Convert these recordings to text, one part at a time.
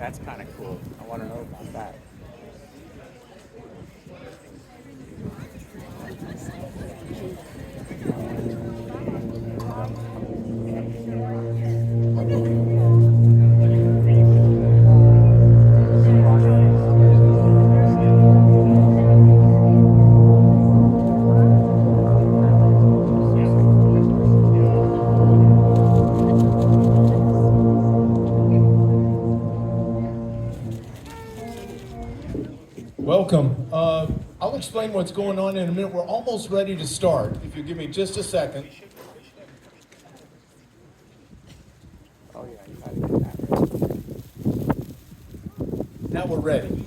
That's kind of cool. I want to know about that. Welcome. I'll explain what's going on in a minute. We're almost ready to start. If you give me just a second. Oh yeah, you gotta get that ready. Now we're ready.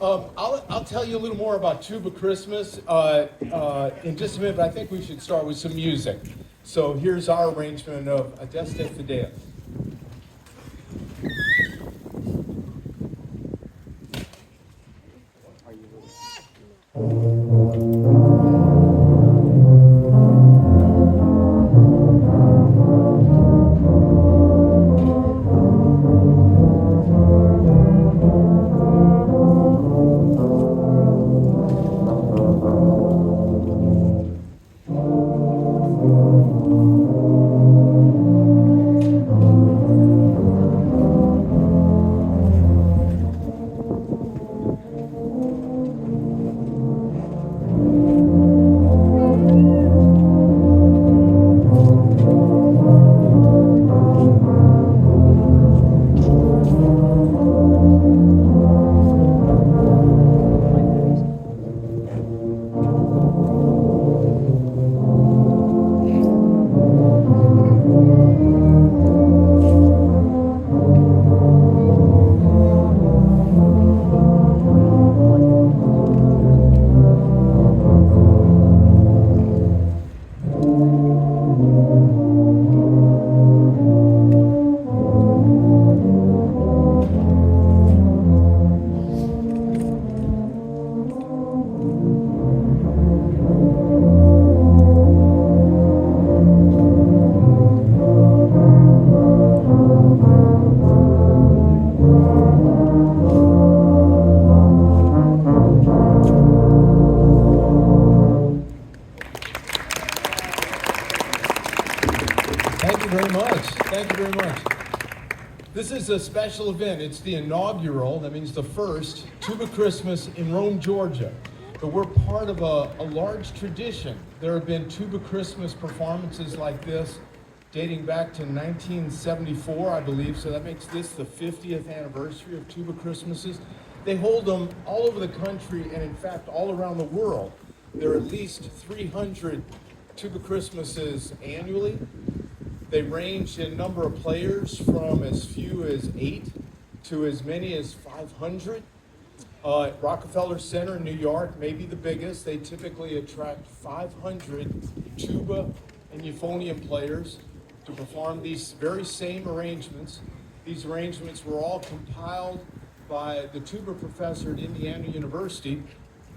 I'll tell you a little more about Tuba Christmas in just a minute, but I think we should start with some music. So here's our arrangement of Adeste Fidelis. Are you ready? Thank you very much. Thank you very much. This is a special event. It's the inaugural, that means the first, Tuba Christmas in Rome, Georgia. But we're part of a large tradition. There have been Tuba Christmas performances like this dating back to 1974, I believe, so that makes this the 50th anniversary of Tuba Christmases. They hold them all over the country and, in fact, all around the world. There are at least 300 Tuba Christmases annually. They range in number of players from as few as 8 to as many as 500. Rockefeller Center in New York may be the biggest. They typically attract 500 tuba and euphonium players to perform these very same arrangements. These arrangements were all compiled by the tuba professor at Indiana University,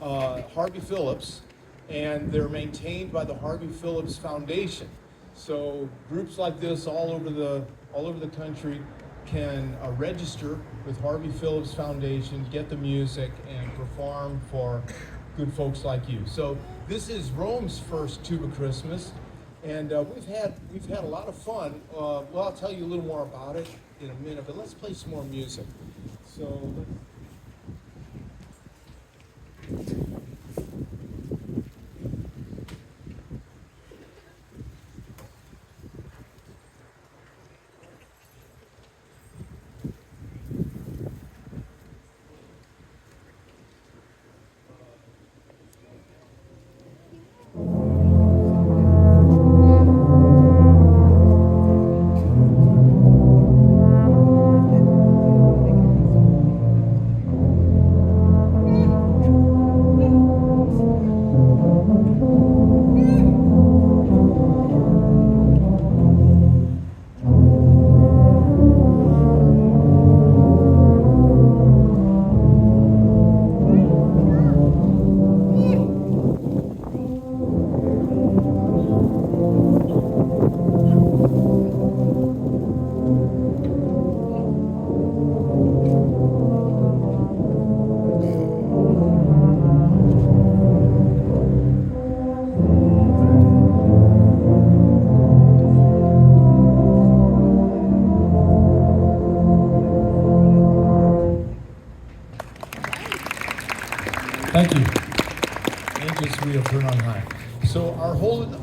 Harvey Phillips, and they're maintained by the Harvey Phillips Foundation. So groups like this all over the country can register with Harvey Phillips Foundation, get the music, and perform for good folks like you. So this is Rome's first Tuba Christmas, and we've had a lot of fun. Well, I'll tell you a little more about it in a minute, but let's play some more music. So.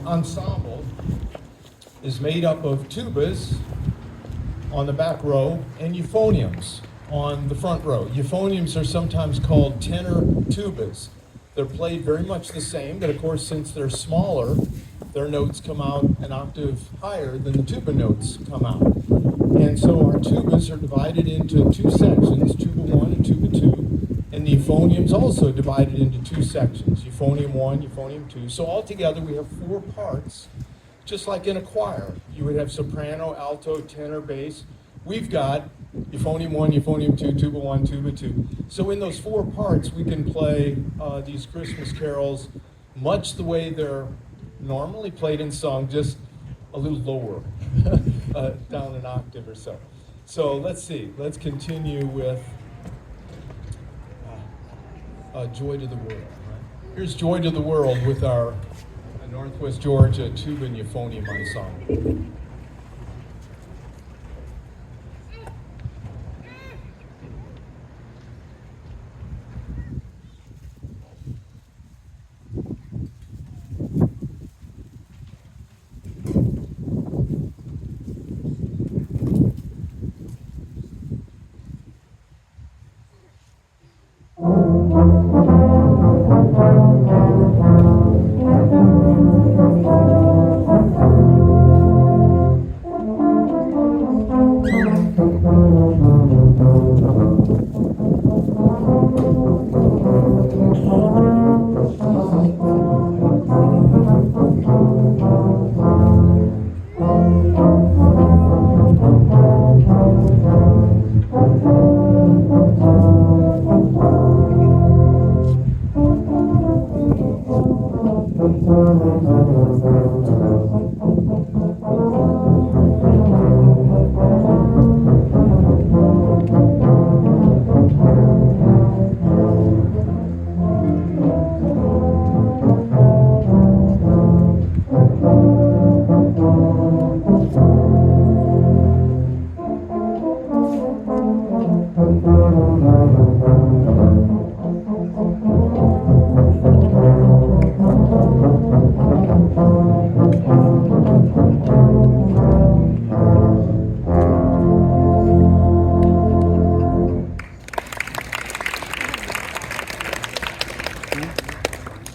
ensemble is made up of tubas on the back row and euphoniums on the front row. Euphoniums are sometimes called tenor tubas. They're played very much the same, but of course, since they're smaller, their notes come out an octave higher than the tuba notes come out. And so our tubas are divided into two sections, tuba 1 and tuba 2, and the euphoniums also divided into two sections, euphonium 1, euphonium 2. So altogether we have 4 parts, just like in a choir. You would have soprano, alto, tenor, bass. We've got euphonium 1, euphonium 2, tuba 1, tuba 2. So in those 4 parts, we can play these Christmas carols much the way they're normally played and sung, just a little lower, down an octave or so. So let's see. Let's continue with Joy to the World. Right? Here's Joy to the World with our Northwest Georgia tuba and euphonium ensemble.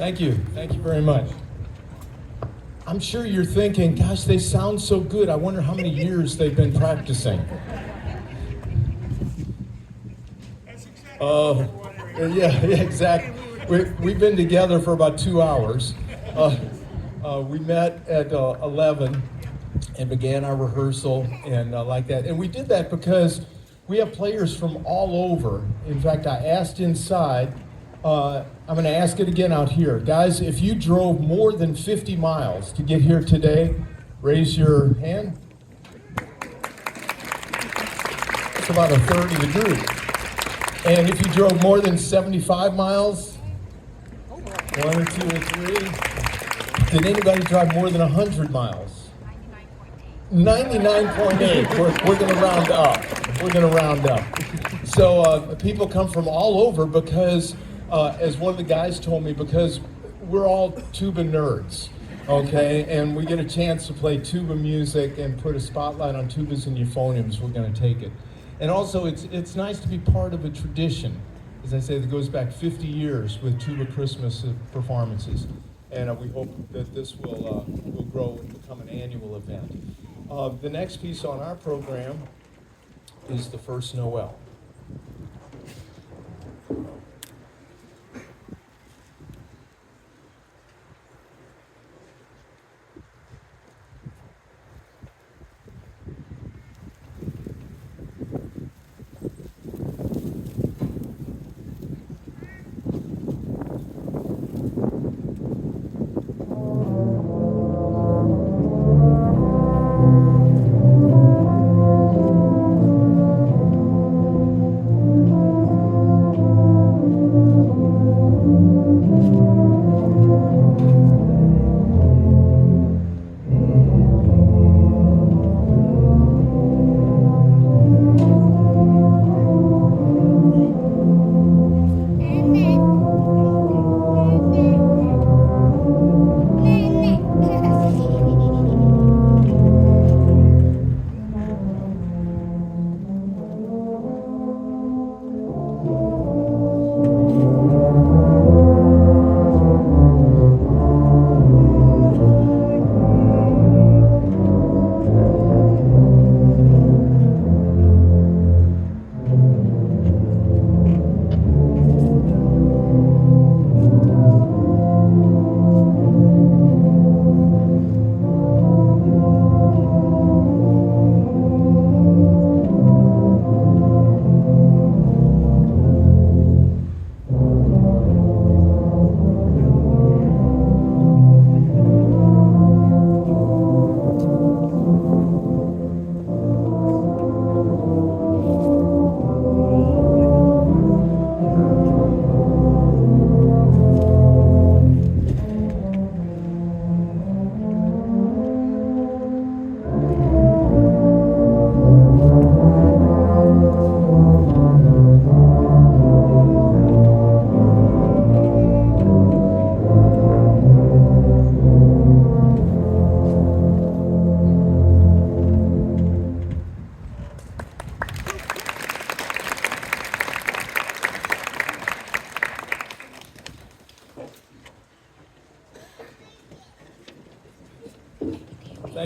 Thank you. Thank you very much. I'm sure you're thinking, gosh, they sound so good. I wonder how many years they've been practicing. Yeah, exactly. We've been together for about 2 hours. We met at 11 and began our rehearsal and like that. And we did that because we have players from all over. In fact, I asked inside, I'm going to ask it again out here. Guys, if you drove more than 50 miles to get here today, raise your hand. That's about a third of the group. And if you drove more than 75 miles, 1 or 2 or 3, did anybody drive more than 100 miles? 99.8. We're going to round up. We're going to round up. So people come from all over because, as one of the guys told me, because we're all tuba nerds, okay? And we get a chance to play tuba music and put a spotlight on tubas and euphoniums, we're going to take it. And also, it's nice to be part of a tradition, as I say, that goes back 50 years with tuba Christmas performances. And we hope that this will grow and become an annual event. The next piece on our program is the First Noel.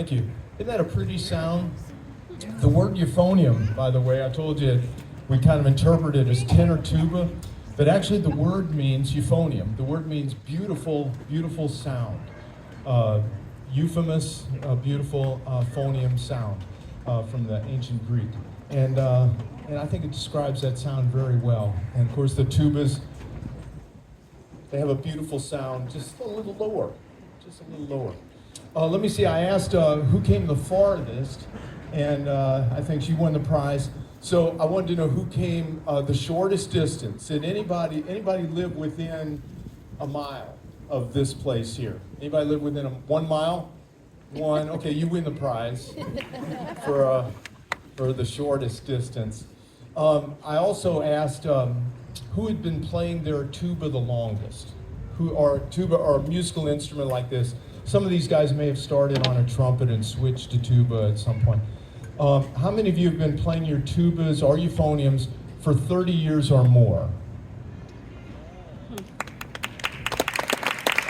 Thank you. Isn't that a pretty sound? The word euphonium, by the way, I told you we kind of interpret it as tenor tuba, but actually the word means euphonium. The word means beautiful, beautiful sound. Euphemous, beautiful phonium sound from the ancient Greek. And I think it describes that sound very well. And of course the tubas, they have a beautiful sound, just a little lower, just a little lower. Let me see, I asked who came the farthest, and I think she won the prize. So I wanted to know who came the shortest distance. Did anybody live within a mile of this place here? Anybody live within 1 mile? One, okay, you win the prize for the shortest distance. I also asked who had been playing their tuba the longest, tuba or a musical instrument like this. Some of these guys may have started on a trumpet and switched to tuba at some point. How many of you have been playing your tubas or euphoniums for 30 years or more?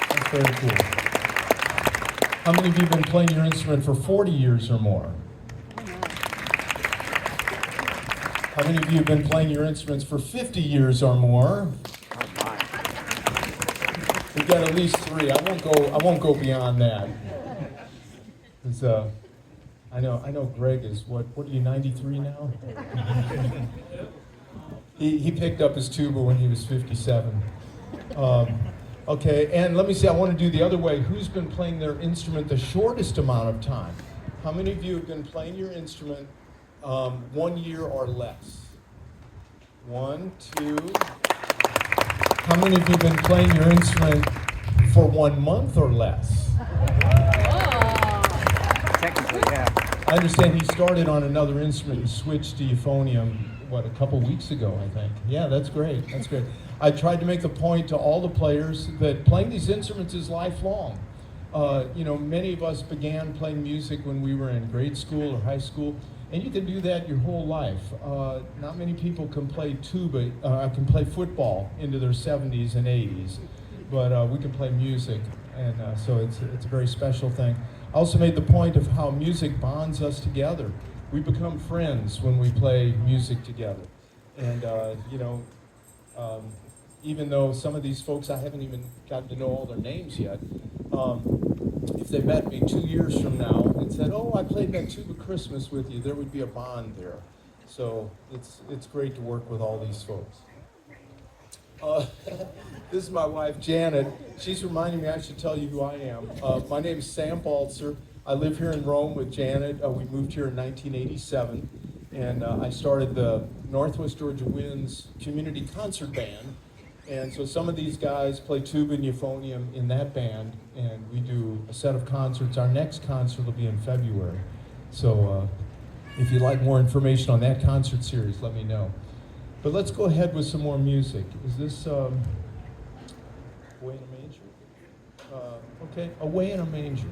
That's very cool. How many of you have been playing your instrument for 40 years or more? How many of you have been playing your instruments for 50 years or more? We've got at least 3. I won't go beyond that. I know Greg is what are you, 93 now? He picked up his tuba when he was 57. Okay, and let me see, I want to do the other way. Who's been playing their instrument the shortest amount of time? How many of you have been playing your instrument 1 year or less? 1, 2. How many of you have been playing your instrument for 1 month or less? Technically, yeah. I understand he started on another instrument and switched to euphonium, a couple weeks ago, I think. Yeah, that's great, that's great. I tried to make the point to all the players that playing these instruments is lifelong. Many of us began playing music when we were in grade school or high school, and you can do that your whole life. Not many people can play tuba, can play football into their 70s and 80s, but we can play music, and so it's a very special thing. I also made the point of how music bonds us together. We become friends when we play music together, and even though some of these folks I haven't even gotten to know all their names yet, if they met me 2 years from now and said, "Oh, I played that Tuba Christmas with you," there would be a bond there. So it's great to work with all these folks. This is my wife, Janet. She's reminding me I should tell you who I am. My name is Sam Baltzer. I live here in Rome with Janet. We moved here in 1987, and I started the Northwest Georgia Winds Community Concert Band. And so some of these guys play tuba and euphonium in that band, and we do a set of concerts. Our next concert will be in February. So if you'd like more information on that concert series, let me know. But let's go ahead with some more music. Is this Away in a Manger? Okay, Away in a Manger.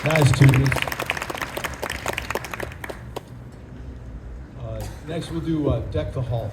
Nice, Tubas. Next we'll do Deck the Halls.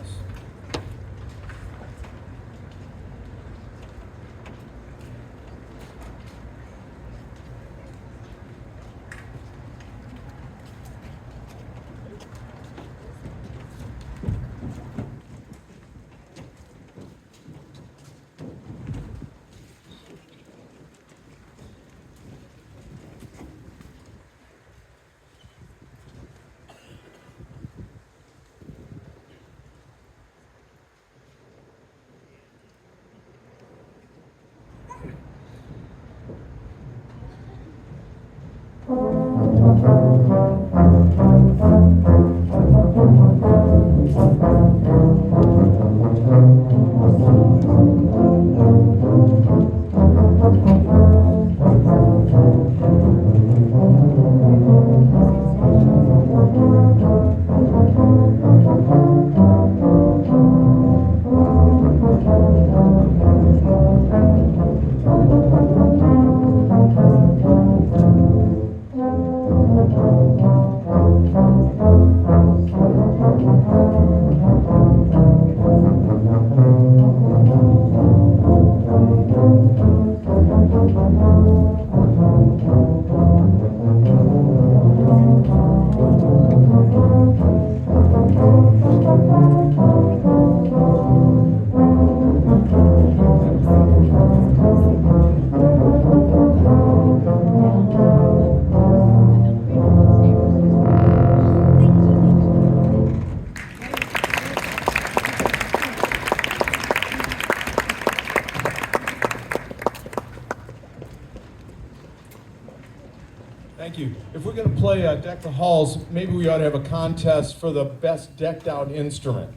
Thank you. If we're going to play Deck the Halls, maybe we ought to have a contest for the best decked out instrument.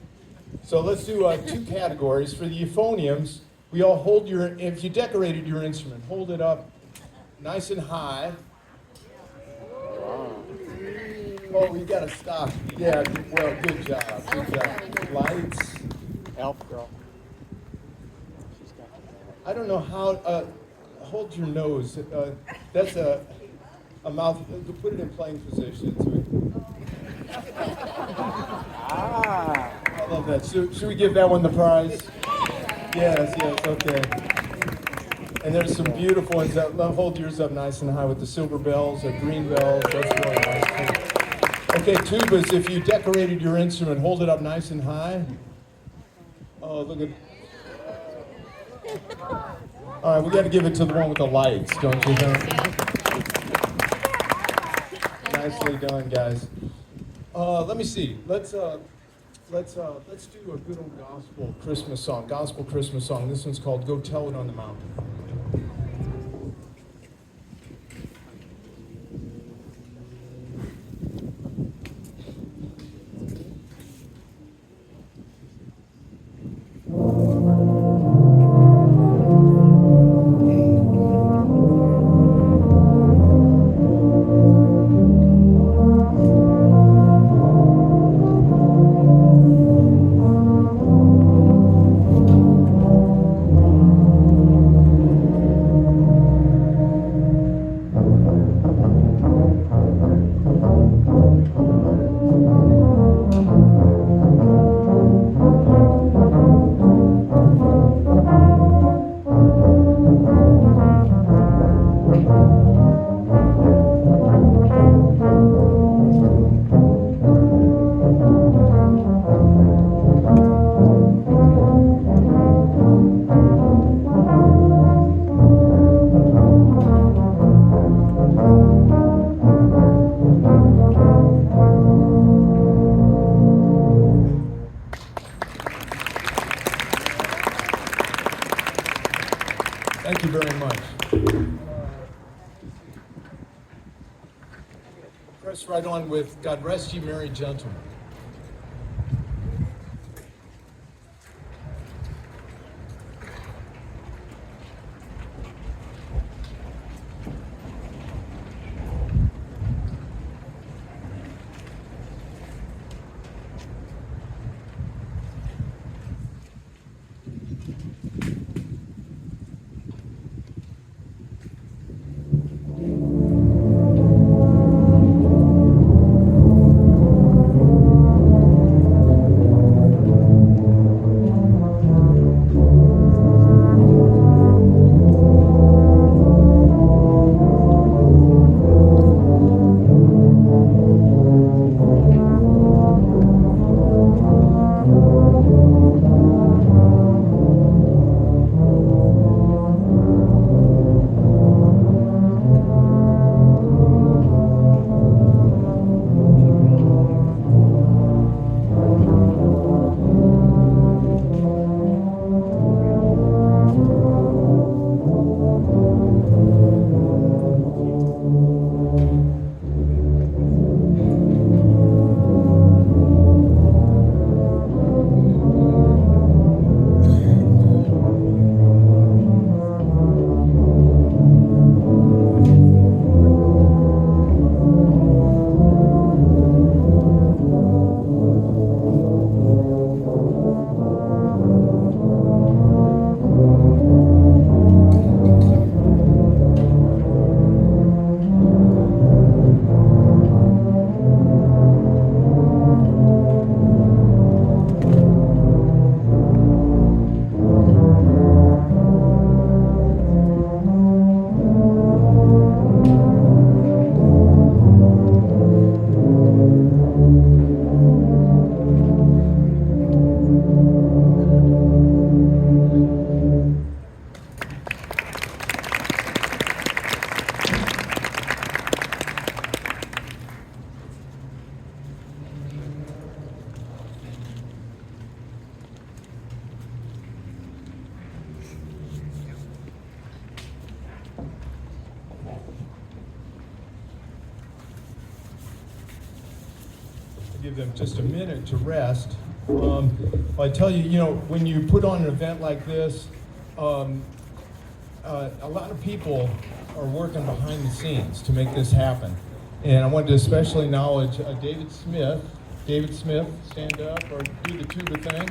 So let's do two categories. For the euphoniums, we all hold if you decorated your instrument, hold it up nice and high. Oh, we got to stop. Yeah, well, good job. Good job. Lights. Elf girl. I don't know how, hold your nose. That's a mouth, put it in playing position. Ah. I love that. Should we give that one the prize? Yes, okay. And there's some beautiful ones. Hold yours up nice and high with the silver bells or green bells. That's really nice too. Okay, tubas, if you decorated your instrument, hold it up nice and high. Oh, look at... All right, we got to give it to the one with the lights, don't you think? Nicely done, guys. Let me see. Let's do a good old gospel Christmas song. This one's called "Go Tell It on the Mountain." Thank you very much. Press right on with "God Rest Ye Merry Gentlemen." Give them just a minute to rest. I tell you, when you put on an event like this, a lot of people are working behind the scenes to make this happen. And I wanted to especially acknowledge David Smith. David Smith, stand up or do the tuba thing.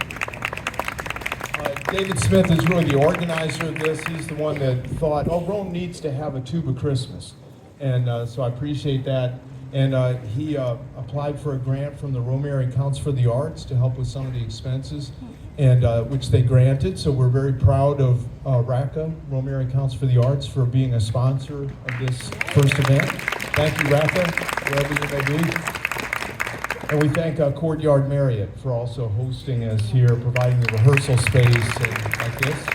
David Smith is really the organizer of this. He's the one that thought, Rome needs to have a tuba Christmas. And so I appreciate that. And he applied for a grant from the Rome Area Council for the Arts to help with some of the expenses, and which they granted. So we're very proud of RACA, Rome Area Council for the Arts, for being a sponsor of this first event. Thank you, RACA, wherever you may be. And we thank Courtyard Marriott for also hosting us here, providing the rehearsal space and like this.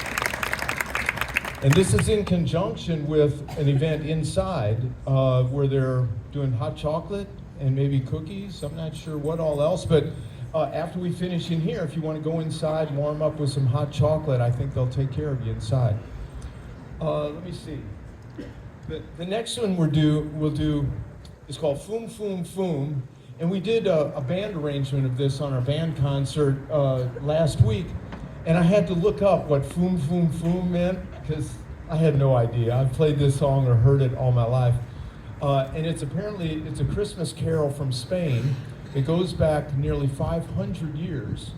And this is in conjunction with an event inside where they're doing hot chocolate and maybe cookies. I'm not sure what all else, but after we finish in here, if you want to go inside and warm up with some hot chocolate, I think they'll take care of you inside. Let me see. The next one we'll do is called Foom Foom Foom, and we did a band arrangement of this on our band concert last week, and I had to look up what Foom Foom Foom meant, because I had no idea. I've played this song or heard it all my life. And it's a Christmas carol from Spain. It goes back nearly 500 years.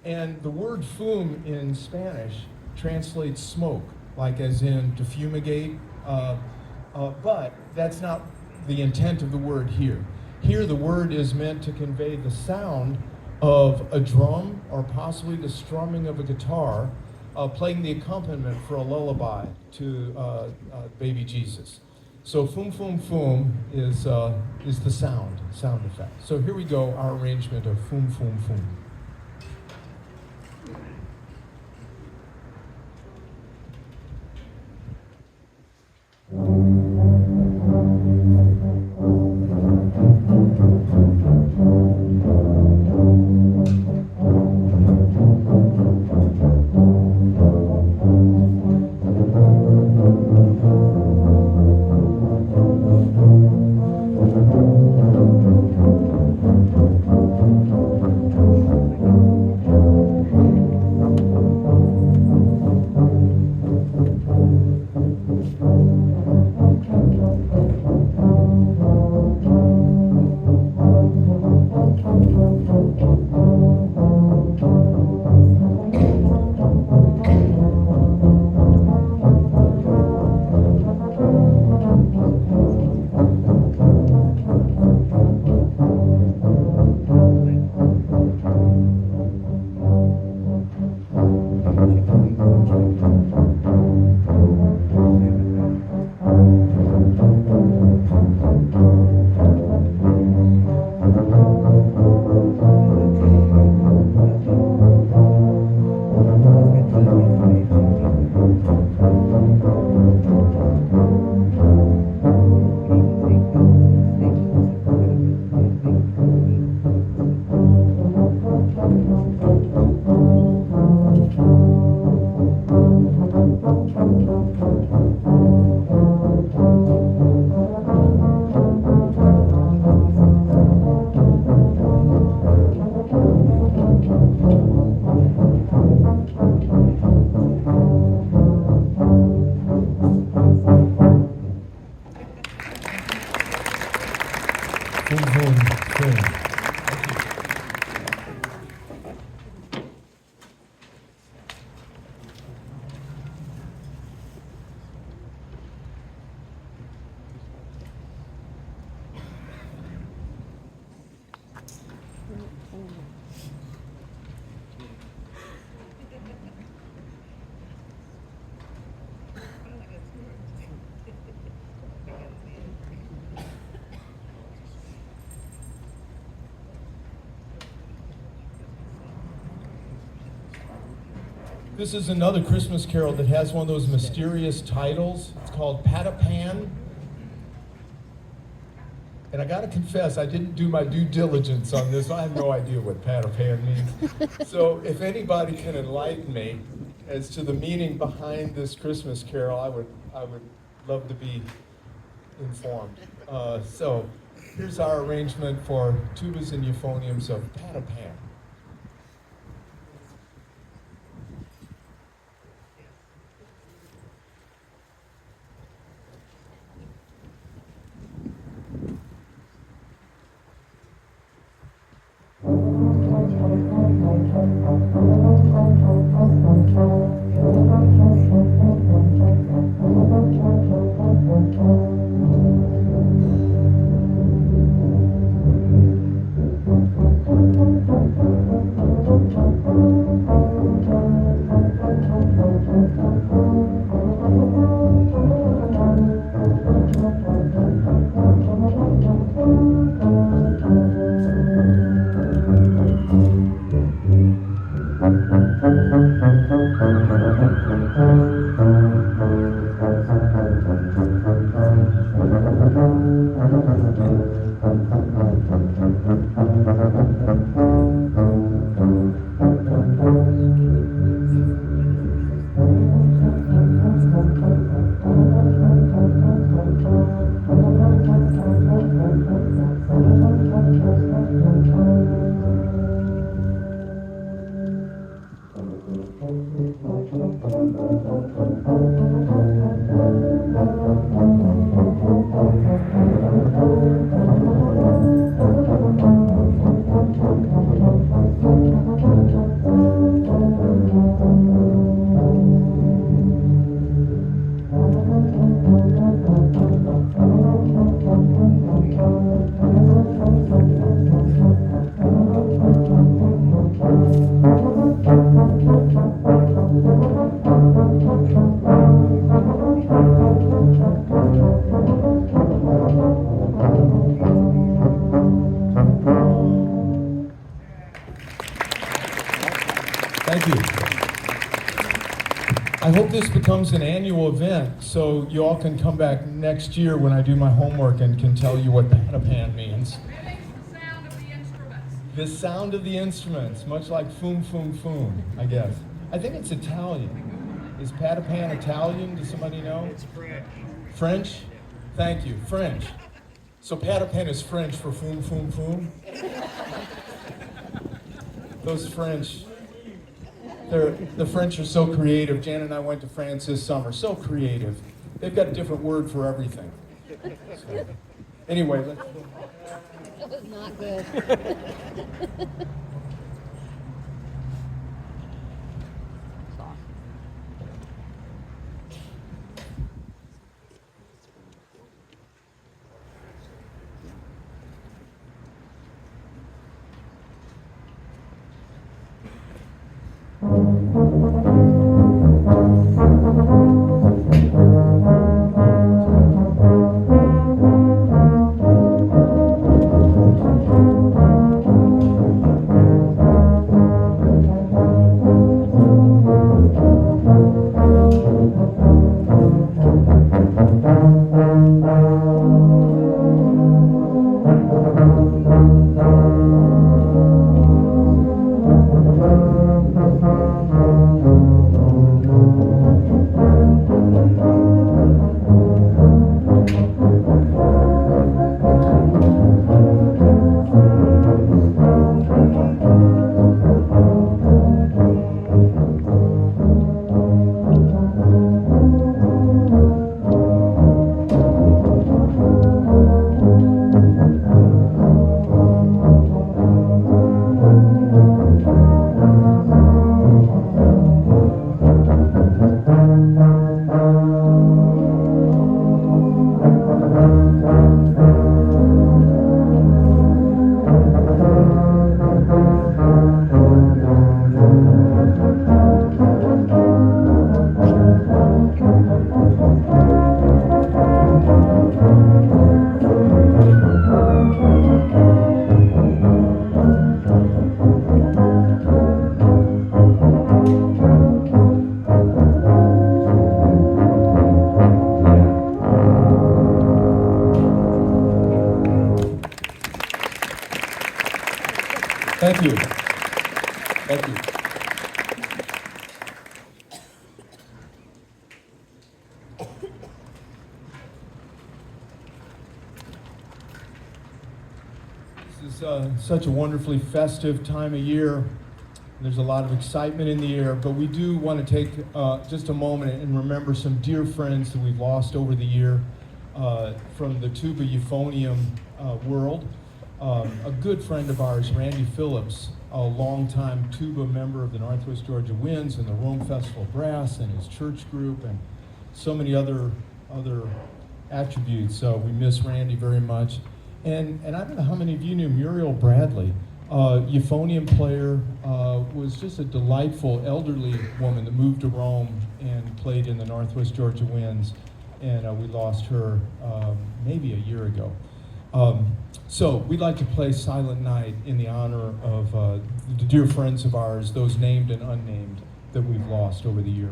And the word fum in Spanish translates smoke, like as in to fumigate. But that's not the intent of the word here. Here the word is meant to convey the sound of a drum or possibly the strumming of a guitar, playing the accompaniment for a lullaby to baby Jesus. So Foom Foom Foom is the sound effect. So here we go, our arrangement of Foom Foom Foom. This is another Christmas carol that has one of those mysterious titles. It's called Patapan. And I gotta confess, I didn't do my due diligence on this. I have no idea what Patapan means. So if anybody can enlighten me as to the meaning behind this Christmas carol, I would love to be informed. So here's our arrangement for tubas and euphoniums of Patapan. Thank you. I hope this becomes an annual event so you all can come back next year when I do my homework and can tell you what Patapan means. The sound of the instruments. The sound of the instruments, much like foom, foom, foom, I guess. I think it's Italian. Is Patapan Italian? Does somebody know? It's French. French? Thank you, French. So Patapan is French for foom, foom, foom? Those French, the French are so creative. Jan and I went to France this summer, so creative. They've got a different word for everything. So, anyway, That was not good. Thank you. Thank you. This is such a wonderfully festive time of year. There's a lot of excitement in the air, but we do want to take just a moment and remember some dear friends that we've lost over the year from the tuba euphonium world. A good friend of ours, Randy Phillips, a longtime tuba member of the Northwest Georgia Winds and the Rome Festival Brass and his church group and so many other attributes. So we miss Randy very much. And I don't know how many of you knew Muriel Bradley, euphonium player, was just a delightful elderly woman that moved to Rome and played in the Northwest Georgia Winds. And we lost her maybe a year ago. So we'd like to play Silent Night in the honor of the dear friends of ours, those named and unnamed, that we've lost over the year.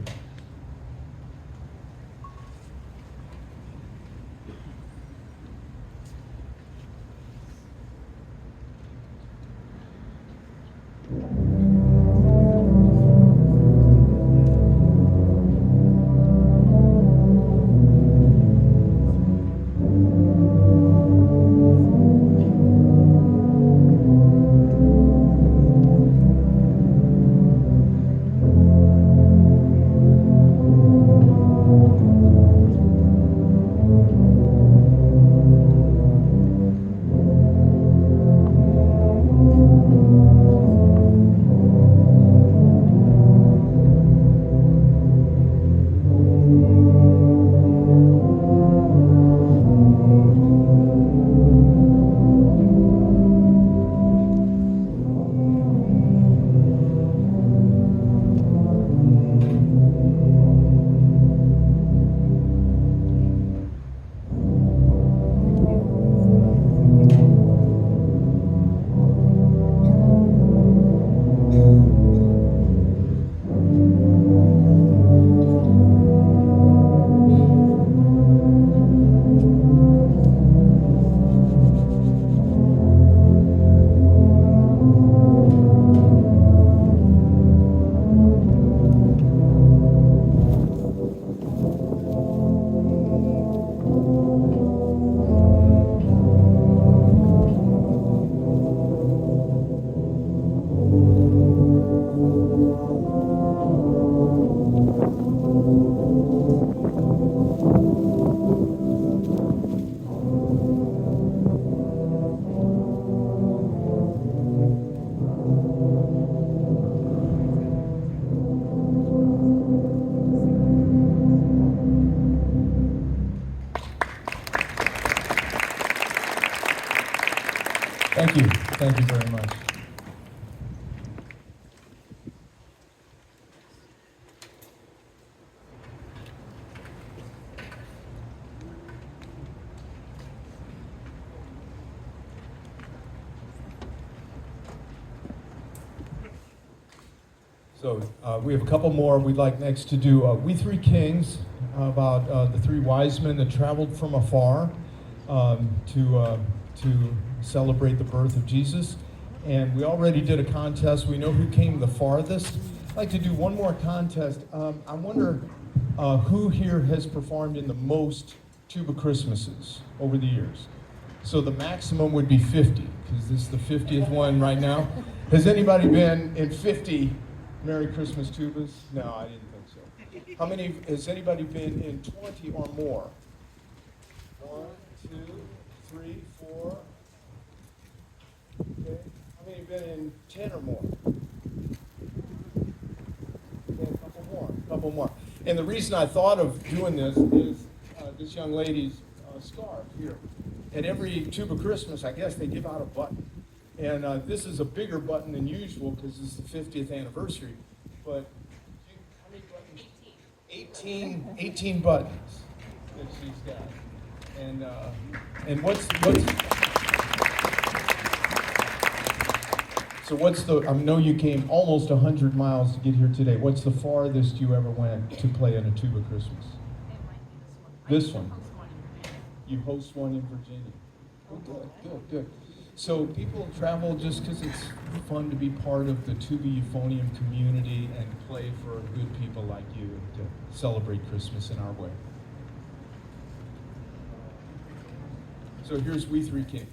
Thank you. Thank you very much. So we have a couple more we'd like next to do. We Three Kings, about the three wise men that traveled from afar to celebrate the birth of Jesus. And we already did a contest. We know who came the farthest. I'd like to do one more contest. I wonder who here has performed in the most tuba Christmases over the years. So the maximum would be 50, because this is the 50th one right now. Has anybody been in 50 Merry Christmas tubas? No, I didn't think so. How many, has anybody been in 20 or more? 1, 2, 3, 4. Okay. How many have been in 10 or more? Okay, a couple more. And the reason I thought of doing this is this young lady's scarf here. At every tuba Christmas, I guess they give out a button. And this is a bigger button than usual because this is the 50th anniversary. But how many buttons? 18 buttons that she's got. And what's so what's the, I know you came almost 100 miles to get here today. What's the farthest you ever went to play in a tuba Christmas? This one. You host one in Virginia. Oh, good. So people travel just because it's fun to be part of the Tuba Euphonium community and play for good people like you to celebrate Christmas in our way. So here's We Three Kings.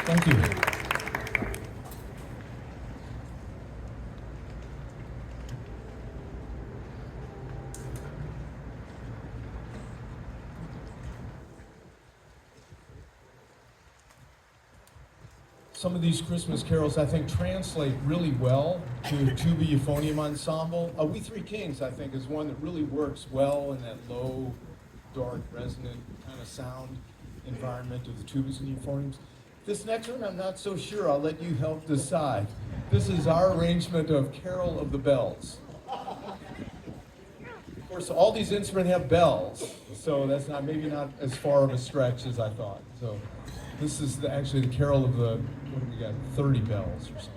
Thank you. Some of these Christmas carols, I think, translate really well to Tuba Euphonium Ensemble. We Three Kings, I think, is one that really works well in that low, dark, resonant kind of sound environment of the tubas and euphoniums. This next one, I'm not so sure. I'll let you help decide. This is our arrangement of Carol of the Bells. Of course, all these instruments have bells, so that's maybe not as far of a stretch as I thought. So this is actually the Carol of the, what do we got, 30 bells or something.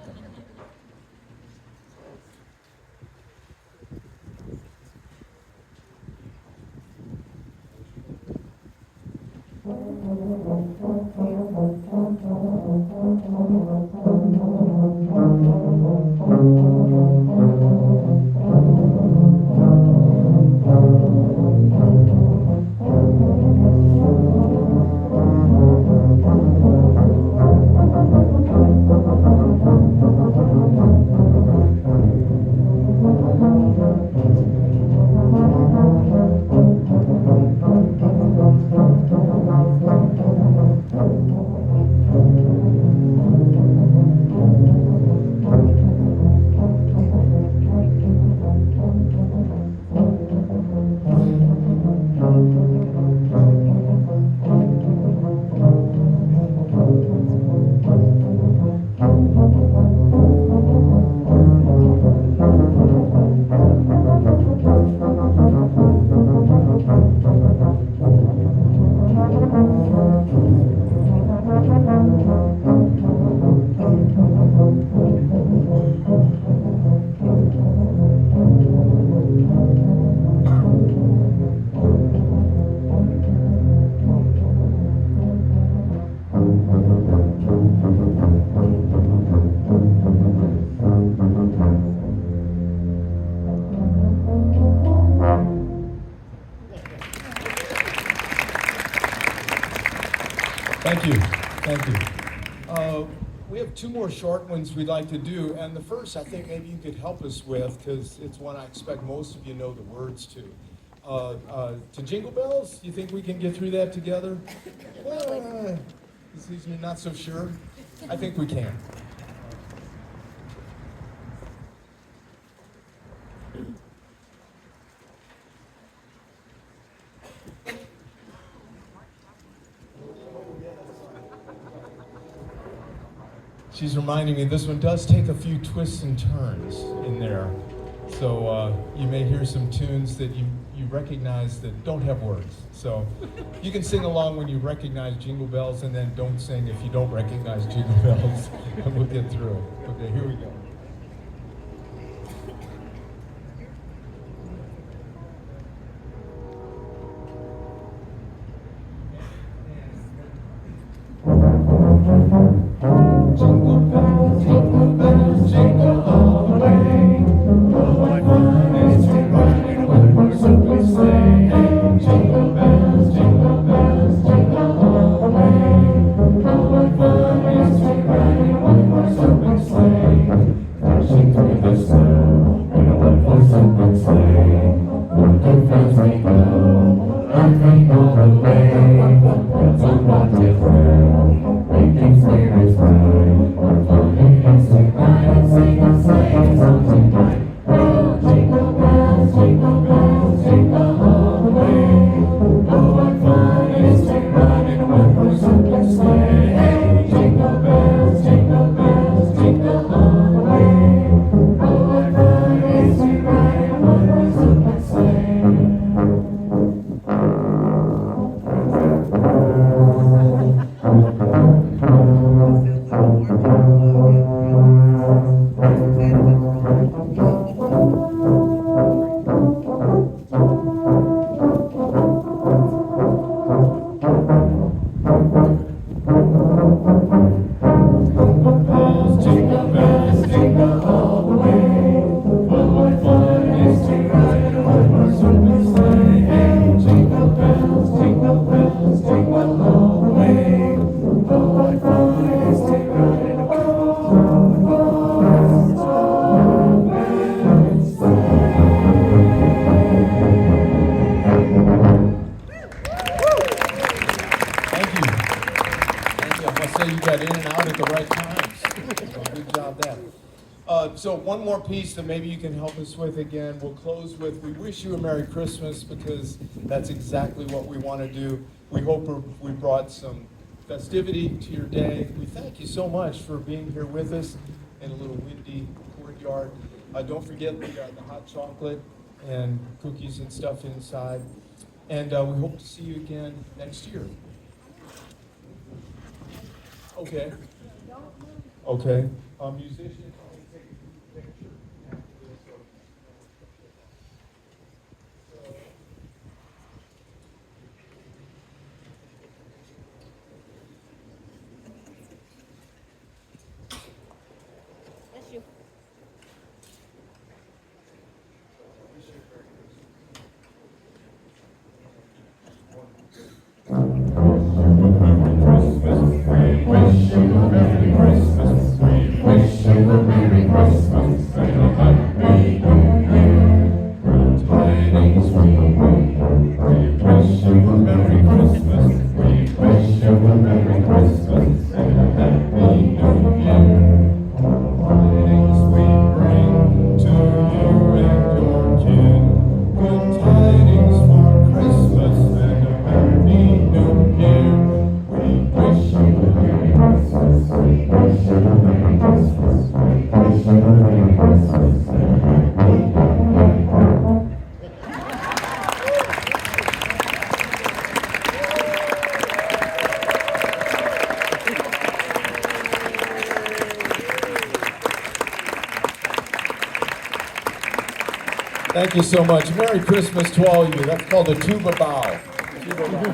Thank you. Thank you. we have two more short ones we'd like to do, and the first I think maybe you could help us with, because it's one I expect most of you know the words to. To Jingle Bells, you think we can get through that together? You're not so sure? I think we can. She's reminding me this one does take a few twists and turns in there. So you may hear some tunes that you recognize that don't have words. So you can sing along when you recognize Jingle Bells, and then don't sing if you don't recognize Jingle Bells, and we'll get through. Okay, here we go. Jingle bells, jingle all the way. Oh, what fun it is to ride in a one-horse open sleigh. Jingle bells, jingle all the way. Oh, what fun it is to ride in a one-horse open sleigh. Dashing through the snow in a one-horse open sleigh. What good friends we go, laughing all the way. Bells on bobtail through, making spirits bright. What fun it is to ride and sing a sleighing song tonight. Oh, jingle bells, jingle all the way. Oh, what fun it is to ride in a one-horse open sleigh. Hey, jingle bells, jingle all the way. Oh, what fun it is to ride in a one-horse open sleigh. Jingle bells, jingle all the way. Oh, what fun it is to ride in a one-horse open sleigh. Hey, jingle bells, jingle all the way. Oh, what fun it is to ride in a one-horse open sleigh. Thank you. I must say you got in and out at the right times. So good job there. So one more piece that maybe you can help us with again. We'll close with "We Wish You a Merry Christmas," because that's exactly what we want to do. We hope we brought some festivity to your day. We thank you so much for being here with us in a little windy courtyard. Don't forget the hot chocolate and cookies and stuff inside. And we hope to see you again next year. Okay. Okay. Musician, take a picture after this. That's you. Thank you so much. Merry Christmas to all of you. That's called a tuba bow. Tuba bow.